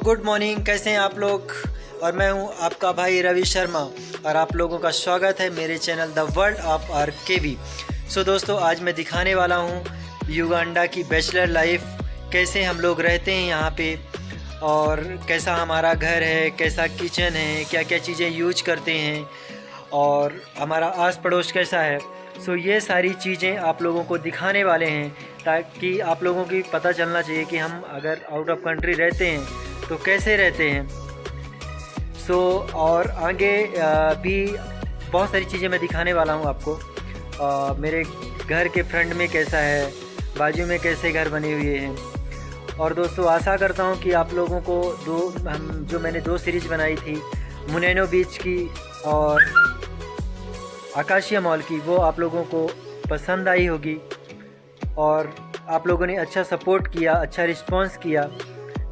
Good morning, कैसे हैं आप लोग। और मैं हूं आपका भाई रवि शर्मा और आप लोगों का स्वागत है मेरे चैनल द वर्ल्ड ऑफ आरकेवी। सो दोस्तों, आज मैं दिखाने वाला हूं युगांडा की बैचलर लाइफ, कैसे हम लोग रहते हैं यहाँ पे और कैसा हमारा घर है, कैसा किचन है, क्या क्या चीज़ें यूज करते हैं और हमारा आस पड़ोस कैसा है। सो ये सारी चीज़ें आप लोगों को दिखाने वाले हैं ताकि आप लोगों की पता चलना चाहिए कि हम अगर आउट ऑफ कंट्री रहते हैं तो कैसे रहते हैं। सो और आगे भी बहुत सारी चीज़ें मैं दिखाने वाला हूँ आपको। मेरे घर के फ्रंट में कैसा है, बाजू में कैसे घर बने हुए हैं। और दोस्तों, आशा करता हूँ कि आप लोगों को जो मैंने दो सीरीज़ बनाई थी, मुनेनो बीच की और आकाशिया मॉल की, वो आप लोगों को पसंद आई होगी और आप लोगों ने अच्छा सपोर्ट किया, अच्छा रिस्पांस किया।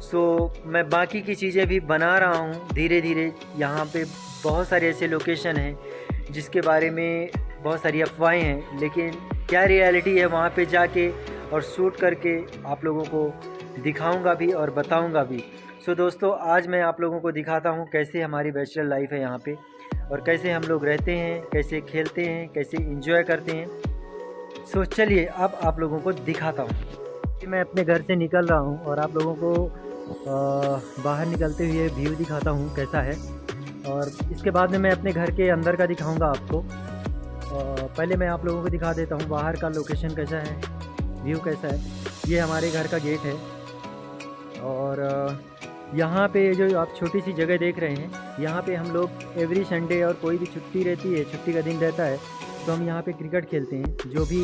सो मैं बाकी की चीज़ें भी बना रहा हूँ धीरे धीरे। यहाँ पे बहुत सारे ऐसे लोकेशन हैं जिसके बारे में बहुत सारी अफवाहें हैं, लेकिन क्या रियलिटी है वहाँ पे जाके और शूट करके आप लोगों को दिखाऊंगा भी और बताऊंगा भी। सो दोस्तों, आज मैं आप लोगों को दिखाता हूँ कैसे हमारी बैचलर लाइफ है यहाँ पे और कैसे हम लोग रहते हैं, कैसे खेलते हैं, कैसे एंजॉय करते हैं। सो चलिए अब आप लोगों को दिखाता हूँ। मैं अपने घर से निकल रहा हूँ और आप लोगों को बाहर निकलते हुए व्यू दिखाता हूँ कैसा है, और इसके बाद में मैं अपने घर के अंदर का दिखाऊंगा आपको। पहले मैं आप लोगों को दिखा देता हूँ बाहर का लोकेशन कैसा है, व्यू कैसा है। ये हमारे घर का गेट है और यहाँ पे जो आप छोटी सी जगह देख रहे हैं, यहाँ पे हम लोग एवरी संडे और कोई भी छुट्टी रहती है, छुट्टी का दिन रहता है, तो हम यहाँ पे क्रिकेट खेलते हैं। जो भी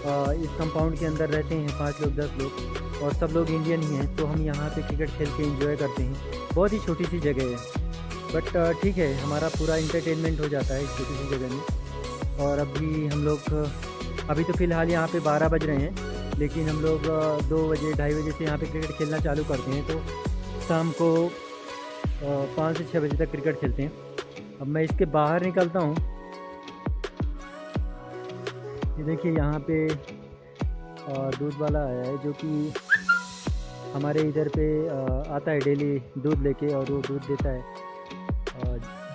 इस कंपाउंड के अंदर रहते हैं 5 लोग 10 लोग और सब लोग इंडियन ही हैं, तो हम यहाँ पे क्रिकेट खेल के एंजॉय करते हैं। बहुत ही छोटी सी जगह है बट ठीक है, हमारा पूरा इंटरटेनमेंट हो जाता है इस छोटी सी जगह में। और अभी हम लोग अभी तो फ़िलहाल यहाँ पे 12 बज रहे हैं, लेकिन हम लोग 2 बजे 2:30 बजे से यहाँ पे क्रिकेट खेलना चालू करते हैं, तो शाम को 5 से 6 बजे तक क्रिकेट खेलते हैं। अब मैं इसके बाहर निकलता हूँ। ये देखिए, यहाँ पे दूध वाला आया है जो कि हमारे इधर पे आता है डेली दूध लेके, और वो दूध देता है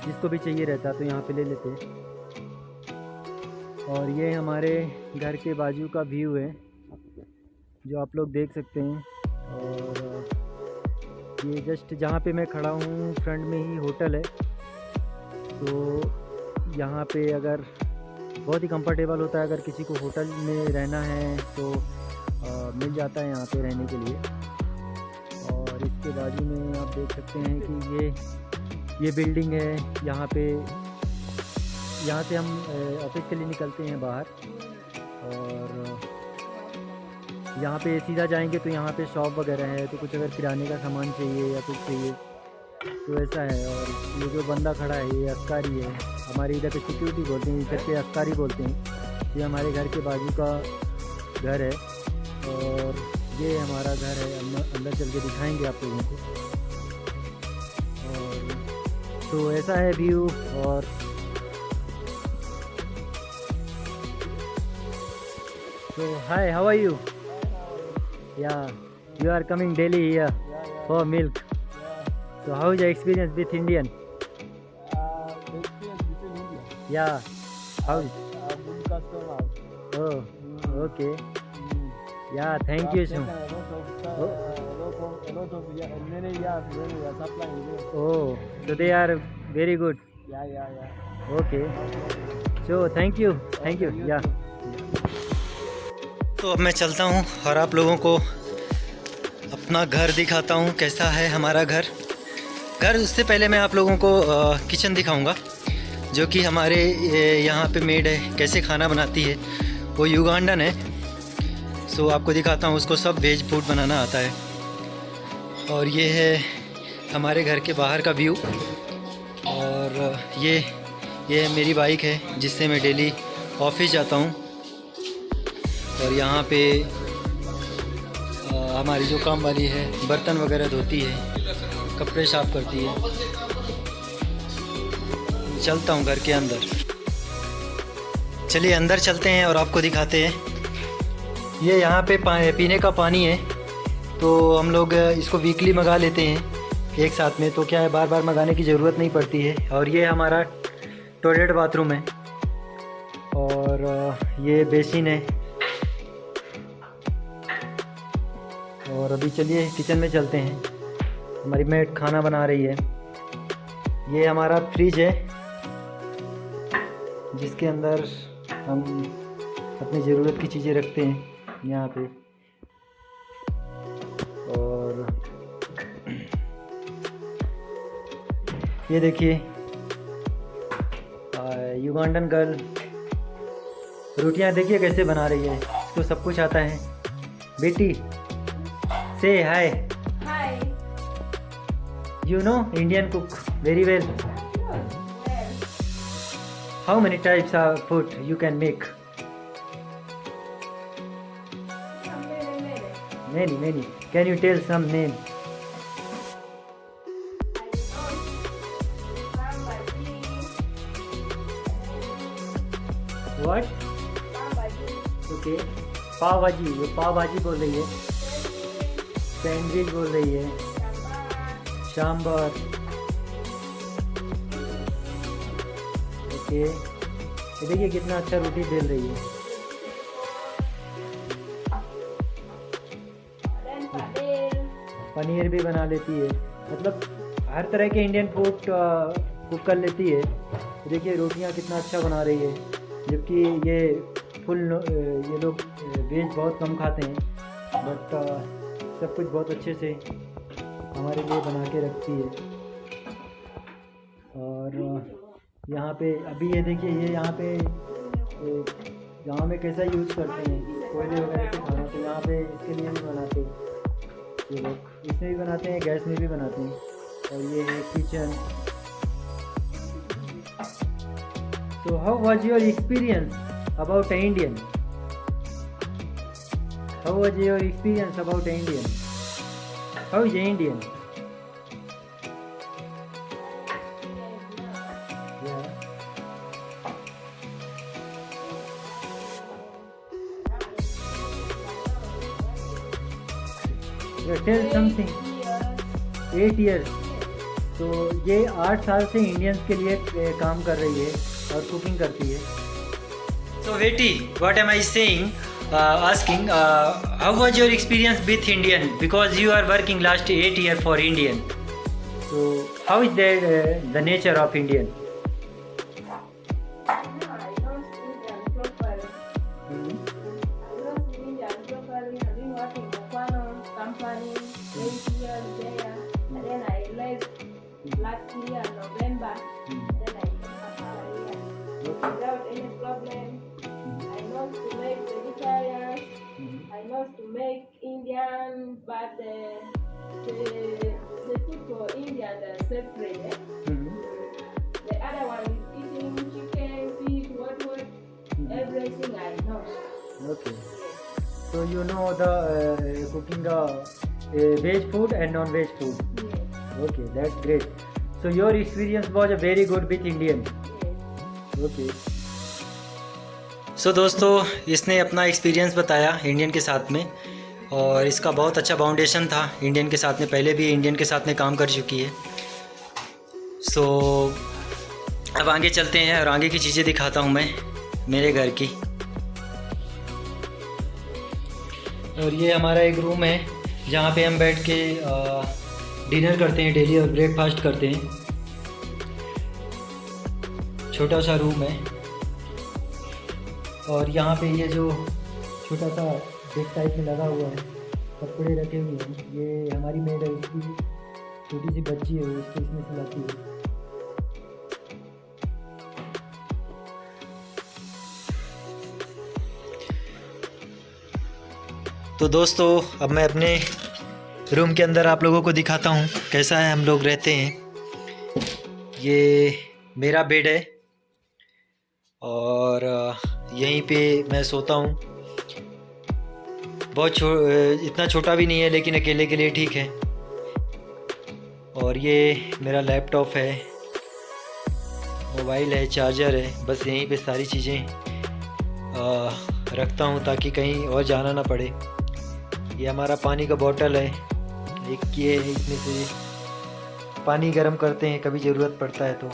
जिसको भी चाहिए रहता है तो यहाँ पे ले लेते हैं। और ये हमारे घर के बाजू का व्यू है जो आप लोग देख सकते हैं। और ये जस्ट जहाँ पे मैं खड़ा हूँ फ्रंट में ही होटल है, तो यहाँ पे अगर बहुत ही कंफर्टेबल होता है, अगर किसी को होटल में रहना है तो मिल जाता है यहाँ पे रहने के लिए। और इसके बाजू में आप देख सकते हैं कि ये बिल्डिंग है। यहाँ से हम ऑफिस के लिए निकलते हैं बाहर, और यहाँ पे सीधा जाएंगे तो यहाँ पे शॉप वगैरह है, तो कुछ अगर किराने का सामान चाहिए या कुछ चाहिए तो ऐसा है। और ये जो बंदा खड़ा है ये अस्कारी है, हमारे इधर पे सिक्योरिटी बोलते हैं, इधर पे अस्कारी बोलते हैं। ये हमारे घर के बाजू का घर है और ये हमारा घर है। अंदर चल के दिखाएंगे आप लोगों को। और तो ऐसा है व्यू। और तो hi, how are you? Yeah you are coming daily here for milk. So how is your experience with Indian? The experience between India. Yeah. How is? Good customers. Oh, okay. Yeah, thank you so much. A lot of many years when we are supplying there. Oh, so they are very good. Yeah. Okay. So thank you. Yeah. तो अब मैं चलता हूँ और आप लोगों को अपना घर दिखाता हूँ कैसा है हमारा घर। उससे पहले मैं आप लोगों को किचन दिखाऊंगा जो कि हमारे यहाँ पे मेड है, कैसे खाना बनाती है। वो युगांडन है। सो आपको दिखाता हूँ, उसको सब वेज फूड बनाना आता है। और ये है हमारे घर के बाहर का व्यू। और ये मेरी बाइक है जिससे मैं डेली ऑफिस जाता हूँ। और यहाँ पे हमारी जो काम वाली है बर्तन वगैरह धोती है, कपड़े साफ करती है। चलता हूँ घर के अंदर। चलिए अंदर चलते हैं और आपको दिखाते हैं। ये यहाँ पे पीने का पानी है, तो हम लोग इसको वीकली मंगा लेते हैं एक साथ में, तो क्या है बार बार मंगाने की ज़रूरत नहीं पड़ती है। और ये हमारा टॉयलेट बाथरूम है और ये बेसिन है। और अभी चलिए किचन में चलते हैं। हमारी मेड खाना बना रही है। ये हमारा फ्रिज है जिसके अंदर हम अपनी ज़रूरत की चीज़ें रखते हैं यहाँ पे। और ये देखिए युगांडन गर्ल रोटियां देखिए कैसे बना रही है। इसको सब कुछ आता है। बेटी से हाय। Hi. You know Indian cook very well. How many types of food you can make? Many. Can you tell some name? What? Okay. पाव भाजी, ये पाव भाजी बोल रही है। सैंडविच बोल रही है। सांबर। ओके, ये देखिए कितना अच्छा रोटी बेल रही है। पनीर भी बना लेती है, मतलब हर तरह के इंडियन फूड कुक कर लेती है। देखिए रोटियां कितना अच्छा बना रही है, जबकि ये ये लोग वेज बहुत कम खाते हैं, बट सब कुछ बहुत अच्छे से हमारे लिए बना के रखती है। और यहाँ पे अभी ये देखिए, ये यहाँ पे गाँव में कैसा यूज़ करते हैं कोयले वगैरह से खाना, तो यहाँ पे इसके लिए भी बनाते हैं ये लोग। इसमें भी बनाते हैं, गैस में भी बनाते हैं। और ये है kitchen. So how was your experience about Indian? How was your experience about Indian? How is Indian? Yeah. Yeah, tell something. 8 years. तो ये 8 साल से इंडियंस के लिए काम कर रही है और कुकिंग करती है। So Veti, what am I saying? Asking, how was your experience with Indian? Because you are working last 8 years for Indian. So how is the nature of Indian? Last year, November, then I came here without any problem. I know to make vegetarian, I know to make Indian, but the food for Indian are separate. The other one is eating chicken, fish, what, everything I know. Okay. So you know the cooking veg food and non-veg food. Yes. Okay, that's great. So your experience was a very good with Indian. Okay. So दोस्तों, इसने अपना experience बताया Indian के साथ में, और इसका बहुत अच्छा फाउंडेशन था इंडियन के साथ में। पहले भी इंडियन के साथ में काम कर चुकी है। सो अब आगे चलते हैं और आगे की चीज़ें दिखाता हूँ मैं मेरे घर की। और ये हमारा एक रूम है जहाँ पे हम बैठ के डिनर करते हैं डेली और ब्रेकफास्ट करते हैं। छोटा सा रूम है। और यहाँ पे ये जो छोटा सा बेड टाइप में लगा हुआ है, कपड़े रखे हुए हैं, ये हमारी मेड है, उसकी छोटी सी बच्ची है, उसको इसमें सुलाती है। तो दोस्तों, अब मैं अपने रूम के अंदर आप लोगों को दिखाता हूँ कैसा है हम लोग रहते हैं। ये मेरा बेड है और यहीं पे मैं सोता हूँ। बहुत इतना छोटा भी नहीं है, लेकिन अकेले के लिए ठीक है। और ये मेरा लैपटॉप है, मोबाइल है, चार्जर है, बस यहीं पे सारी चीज़ें रखता हूँ ताकि कहीं और जाना ना पड़े। ये हमारा पानी का बोतल है, एक ये है, इसमें से पानी गर्म करते हैं कभी ज़रूरत पड़ता है तो।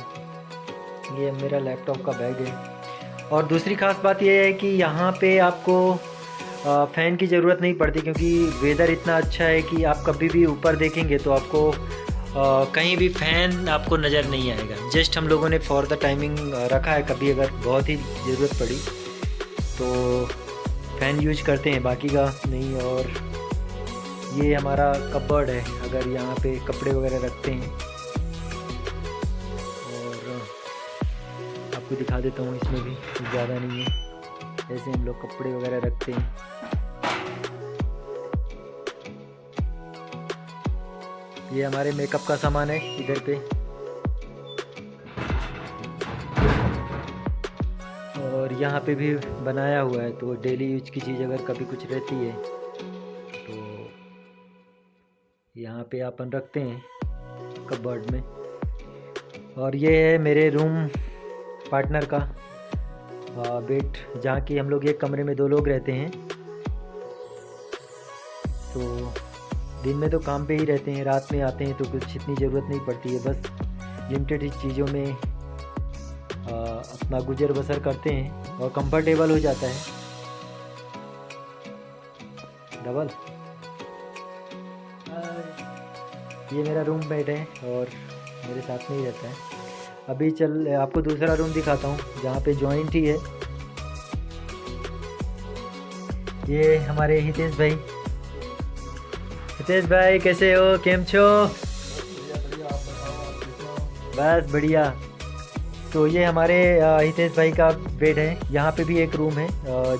ये मेरा लैपटॉप का बैग है। और दूसरी ख़ास बात यह है कि यहाँ पे आपको फ़ैन की ज़रूरत नहीं पड़ती, क्योंकि वेदर इतना अच्छा है कि आप कभी भी ऊपर देखेंगे तो आपको कहीं भी फ़ैन आपको नज़र नहीं आएगा। जस्ट हम लोगों ने फॉर द टाइमिंग रखा है, कभी अगर बहुत ही ज़रूरत पड़ी तो फ़ैन यूज करते हैं, बाकी का नहीं। और ये हमारा कपबोर्ड है, अगर यहाँ पे कपड़े वगैरह रखते हैं। और आपको दिखा देता हूँ, इसमें भी ज़्यादा नहीं है, ऐसे हम लोग कपड़े वगैरह रखते हैं। ये हमारे मेकअप का सामान है इधर पे। और यहाँ पे भी बनाया हुआ है, तो डेली यूज की चीज़ अगर कभी कुछ रहती है तो यहाँ पे अपन रखते हैं कपबोर्ड में। और ये है मेरे रूम पार्टनर का बेड, जहाँ कि हम लोग एक कमरे में 2 लोग रहते हैं। तो दिन में तो काम पे ही रहते हैं, रात में आते हैं तो कुछ इतनी ज़रूरत नहीं पड़ती है, बस लिमिटेड चीज़ों में अपना गुजर बसर करते हैं और कंफर्टेबल हो जाता है। डबल ये मेरा रूम मेट है और मेरे साथ में ही रहता है। अभी चल आपको दूसरा रूम दिखाता हूँ, जहाँ पे जॉइंट ही है। ये हमारे हितेश भाई। हितेश भाई कैसे हो, केम छो? बस बढ़िया। तो ये हमारे हितेश भाई का बेड है। यहाँ पे भी एक रूम है,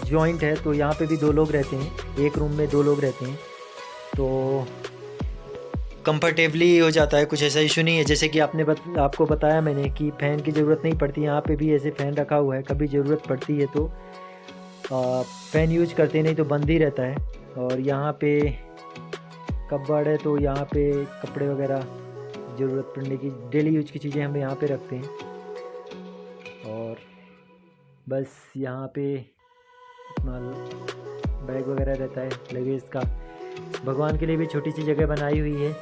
जॉइंट है, तो यहाँ पे भी 2 लोग रहते हैं, एक रूम में 2 लोग रहते हैं, तो कंफर्टेबली हो जाता है, कुछ ऐसा इशू नहीं है। जैसे कि आपको बताया मैंने कि फ़ैन की ज़रूरत नहीं पड़ती। यहाँ पे भी ऐसे फ़ैन रखा हुआ है, कभी ज़रूरत पड़ती है तो फ़ैन यूज करते, नहीं तो बंद ही रहता है। और यहाँ पे कपबोर्ड है, तो यहाँ पे कपड़े वगैरह ज़रूरत पड़ने की डेली यूज की चीज़ें हम यहाँ पे रखते हैं। और बस यहाँ पे अपना बैग वगैरह रहता है लगेज का। भगवान के लिए भी छोटी सी जगह बनाई हुई है।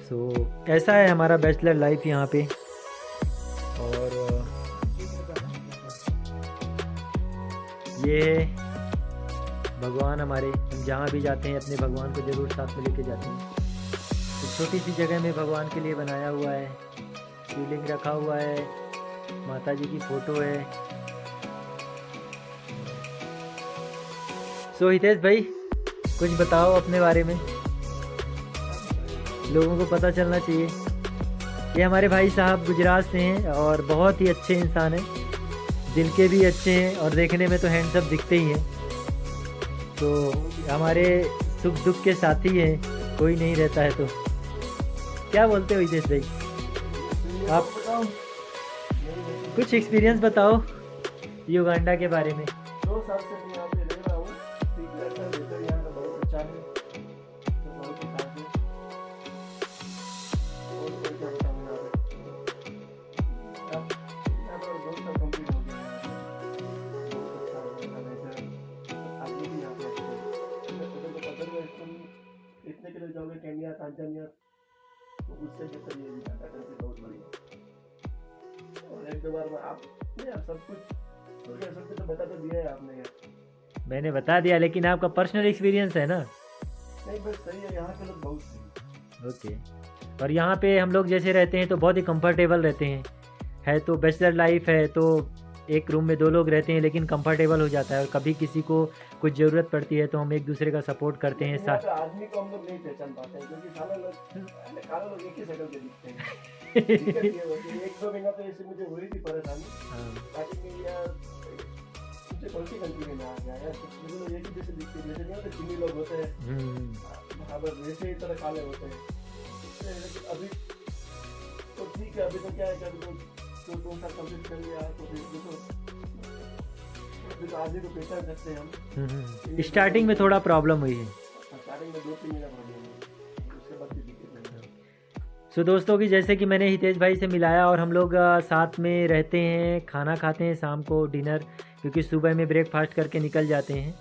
सो ऐसा है हमारा बैचलर लाइफ यहाँ पे। और ये भगवान हमारे, हम जहाँ भी जाते हैं अपने भगवान को ज़रूर साथ में लेके जाते हैं। तो छोटी सी जगह में भगवान के लिए बनाया हुआ है, शिवलिंग रखा हुआ है, माता जी की फ़ोटो है। सो हितेश भाई कुछ बताओ अपने बारे में, लोगों को पता चलना चाहिए। ये हमारे भाई साहब गुजरात से हैं और बहुत ही अच्छे इंसान हैं, दिल के भी अच्छे हैं और देखने में तो हैंडसम दिखते ही हैं। तो हमारे सुख दुख के साथी हैं, कोई नहीं रहता है। तो क्या बोलते हो हितेश भाई, आप कुछ एक्सपीरियंस बताओ युगांडा के बारे में। 2 साल से मैं यहाँ पे रह रहा हूँ। ठीक रहता है, वेदर यहाँ का बहुत अच्छा है, तो बहुत ही खास है। और कोई क्या बताऊँ यहाँ पे, अब यहाँ पर 2 साल कंप्लीट हो गया है। बहुत अच्छा हो गया वेदर, आदमी भी यहाँ पे अच्छे हैं। तो अगर तुम इतने के लिए जाओगे केन्या तांजानिया, तो उससे बेहतर ये युगांडा कंट्री बहुत बढ़िया। और 1-2 बार में आप नहीं, आप सब कुछ तो बता तो दिया है आपने यार। मैंने बता दिया, लेकिन आपका पर्सनल एक्सपीरियंस है ना। नहीं बस सही है, यहाँ के लोग बहुत सही। ओके। और यहाँ पे हम लोग जैसे रहते हैं तो बहुत ही कंफर्टेबल रहते हैं। है तो बैचलर लाइफ है, तो एक रूम में 2 लोग रहते हैं, लेकिन कंफर्टेबल हो जाता है। और कभी किसी को कुछ ज़रूरत पड़ती है तो हम एक दूसरे का सपोर्ट करते हैं साथ। आदमी को हम लोग नहीं पहचान पाते हैं, क्योंकि सारे लोग एक ही शक्ल के दिखते हैं। दिक्कत ये होती है, 1-2 महीना तो ऐसे मुझे हुई थी परेशानी। स्टार्टिंग में यार मुझे कौन सी कंट्री में आ गया यार, मुझे लोग एक ही जैसे दिखते हैं, जैसे नहीं होते चीनी लोग होते हैं, हाँ बस वैसे ही तरह काले होते हैं। लेकिन अभी तो ठीक है, अभी तो क्या है कि अभी तो 2 साल कंप्लीट कर लिया तो फिर आदमी को पहचान सकते हैं हम। स्टार्टिंग में थोड़ा प्रॉब्लम हुई है, स्टार्टिंग में 2-3 महीना प्रॉब्लम है, उसके बाद भी दिक्कत नहीं। सो दोस्तों की जैसे कि मैंने हितेश भाई से मिलाया और हम लोग साथ में रहते हैं, खाना खाते हैं शाम को डिनर, क्योंकि सुबह में ब्रेकफास्ट करके निकल जाते हैं।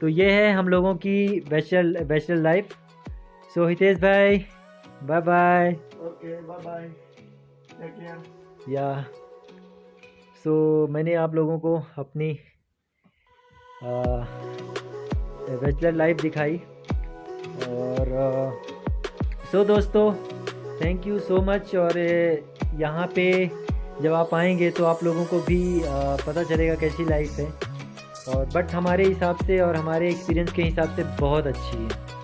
तो ये है हम लोगों की बैचलर लाइफ। सो हितेश भाई bye bye. Okay bye bye, take care. Yeah so मैंने आप लोगों को अपनी बैचलर लाइफ दिखाई। और सो दोस्तों थैंक यू सो मच। और यहाँ पे जब आप आएंगे तो आप लोगों को भी पता चलेगा कैसी लाइफ है, और बट हमारे हिसाब से और हमारे एक्सपीरियंस के हिसाब से बहुत अच्छी है।